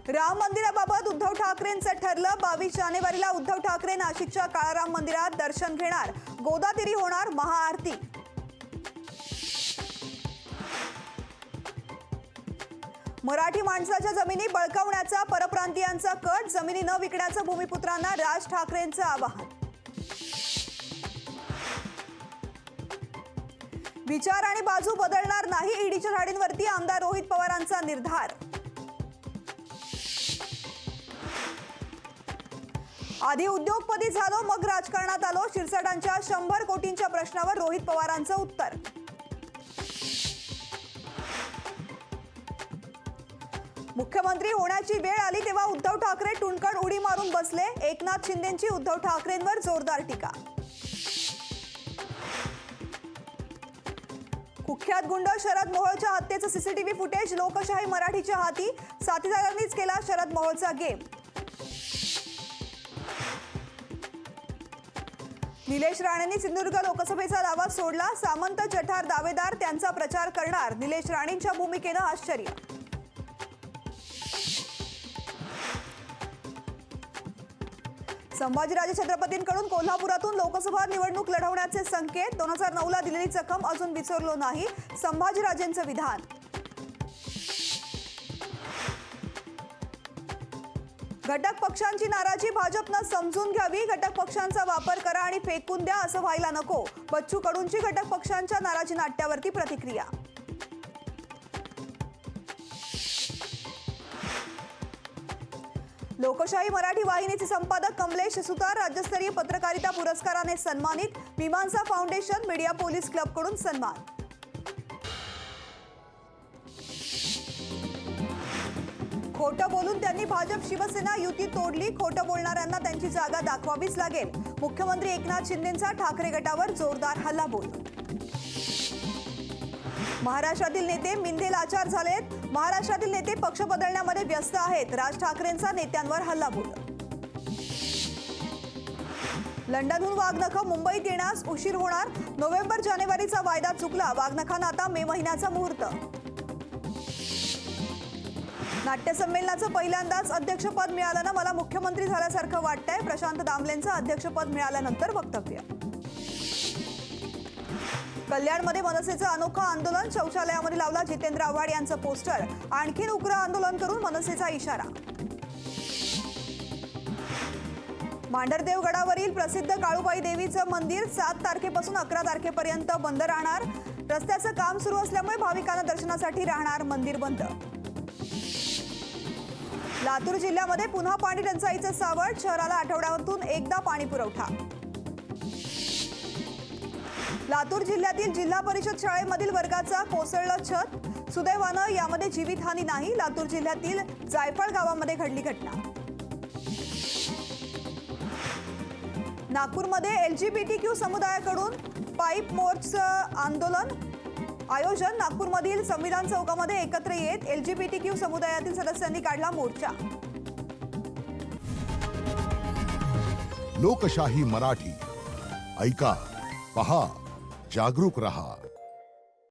राम मंदिराबाबत उद्धव ठाकरेंचं ठरलं। 22 जानेवारीला उद्धव ठाकरे नाशिकच्या काळाराम मंदिरात दर्शन घेणार। गोदातीरी होणार महाआरती। मराठी माणसाच्या जमिनी बळकावण्याचा परप्रांतीयांचा कट। जमिनी न विकण्याचं भूमिपुत्रांना राज ठाकरेंचं आवाहन। विचार आणि बाजू बदलणार नाही। ईडीच्या धाडींवरती आमदार रोहित पवारांचा निर्धार। आधी उद्योगपती झालो मग राजकारणात आलो। शिरसाटांच्या 100 कोटींच्या प्रश्नावर रोहित पवारांचं उत्तर। मुख्यमंत्री होण्याची वेळ आली तेव्हा उद्धव ठाकरे टुणकन उडी मारून बसले। एकनाथ शिंदेंची उद्धव ठाकरेंवर जोरदार टीका। कुख्यात गुंड शरद मोहोळच्या हत्येचं सीसीटीव्ही फुटेज लोकशाही मराठीच्या हाती। साथीदारांनीच केला शरद मोहोळचा गेम। निलेश राणेंनी सिंधुदुर्ग लोकसभेचा दावा सोडला। सामंत जठार दावेदार त्यांचा प्रचार करणार। निलेश राणेंच्या भूमिकेनं आश्चर्य। संभाजीराजे छत्रपतींकडून कोल्हापुरातून लोकसभा निवडणूक लढवण्याचे संकेत। 2009 ला दिलेली जखम अजून विसरलो नाही। संभाजीराजेंचं विधान। घटक पक्षांची नाराजी भाजपनं समजून घ्यावी। घटक पक्षांचा वापर करा आणि फेकून द्या असं व्हायला नको। बच्चू कडूंची घटक पक्षांच्या नाराजी नाट्यावरती प्रतिक्रिया। लोकशाही मराठी वाहिनीचे संपादक कमलेश सुतार राज्यस्तरीय पत्रकारिता पुरस्काराने सन्मानित। मीमांसा फाउंडेशन मीडिया पोलीस क्लबकडून सन्मान। खोटं बोलून त्यांनी भाजप शिवसेना युती तोडली। खोटं बोलणाऱ्यांना त्यांची जागा दाखवावीच लागेल। मुख्यमंत्री एकनाथ शिंदेंचा ठाकरे गटावर जोरदार हल्लाबोल। महाराष्ट्रातील नेते मिंदे लाचार झालेत। महाराष्ट्रातील नेते पक्ष बदलण्यामध्ये व्यस्त आहेत। राज ठाकरेंचा नेत्यांवर हल्लाबोल। लंडनहून वाघनखं मुंबईत येण्यास उशीर होणार। नोव्हेंबर जानेवारीचा वायदा चुकला। वाघनखांना आता मे महिन्याचा मुहूर्त। नाट्यसंमेलनाचं पहिल्यांदाच अध्यक्षपद मिळाल्यानं मला मुख्यमंत्री झाल्यासारखं वाटतंय। प्रशांत दामलेंचं अध्यक्षपद मिळाल्यानंतर वक्तव्य। कल्याणमध्ये मनसेचं अनोखं आंदोलन। शौचालयामध्ये लावला जितेंद्र आव्हाड यांचं पोस्टर। आणखीन उग्र आंदोलन करून मनसेचा इशारा। मांढरदेव गडावरील प्रसिद्ध काळूबाई देवीचं मंदिर 7 तारखेपासून 11 तारखेपर्यंत बंद राहणार। रस्त्याचं काम सुरू असल्यामुळे भाविकांना दर्शनासाठी राहणार मंदिर बंद। लातूर जिल्ह्यामध्ये पुन्हा पाणी टंचाईचं सावट। शहराला आठवड्यातून एकदा पाणी पुरवठा। लातूर जिल्ह्यातील जिल्हा परिषद शाळेमधील वर्गाचा कोसळलं छत। सुदैवानं यामध्ये जीवितहानी नाही। लातूर जिल्ह्यातील जायफळ गावामध्ये घडली घटना। नागपूरमध्ये LGBTQ समुदायाकडून पाईप मोर्चचं आंदोलन आयोजन। नागपूरमधील संविधान चौकामध्ये एकत्र येत LGBTQ समुदायातील सदस्यांनी काढला मोर्चा। लोकशाही मराठी ऐका, पहा, जागरूक रहा।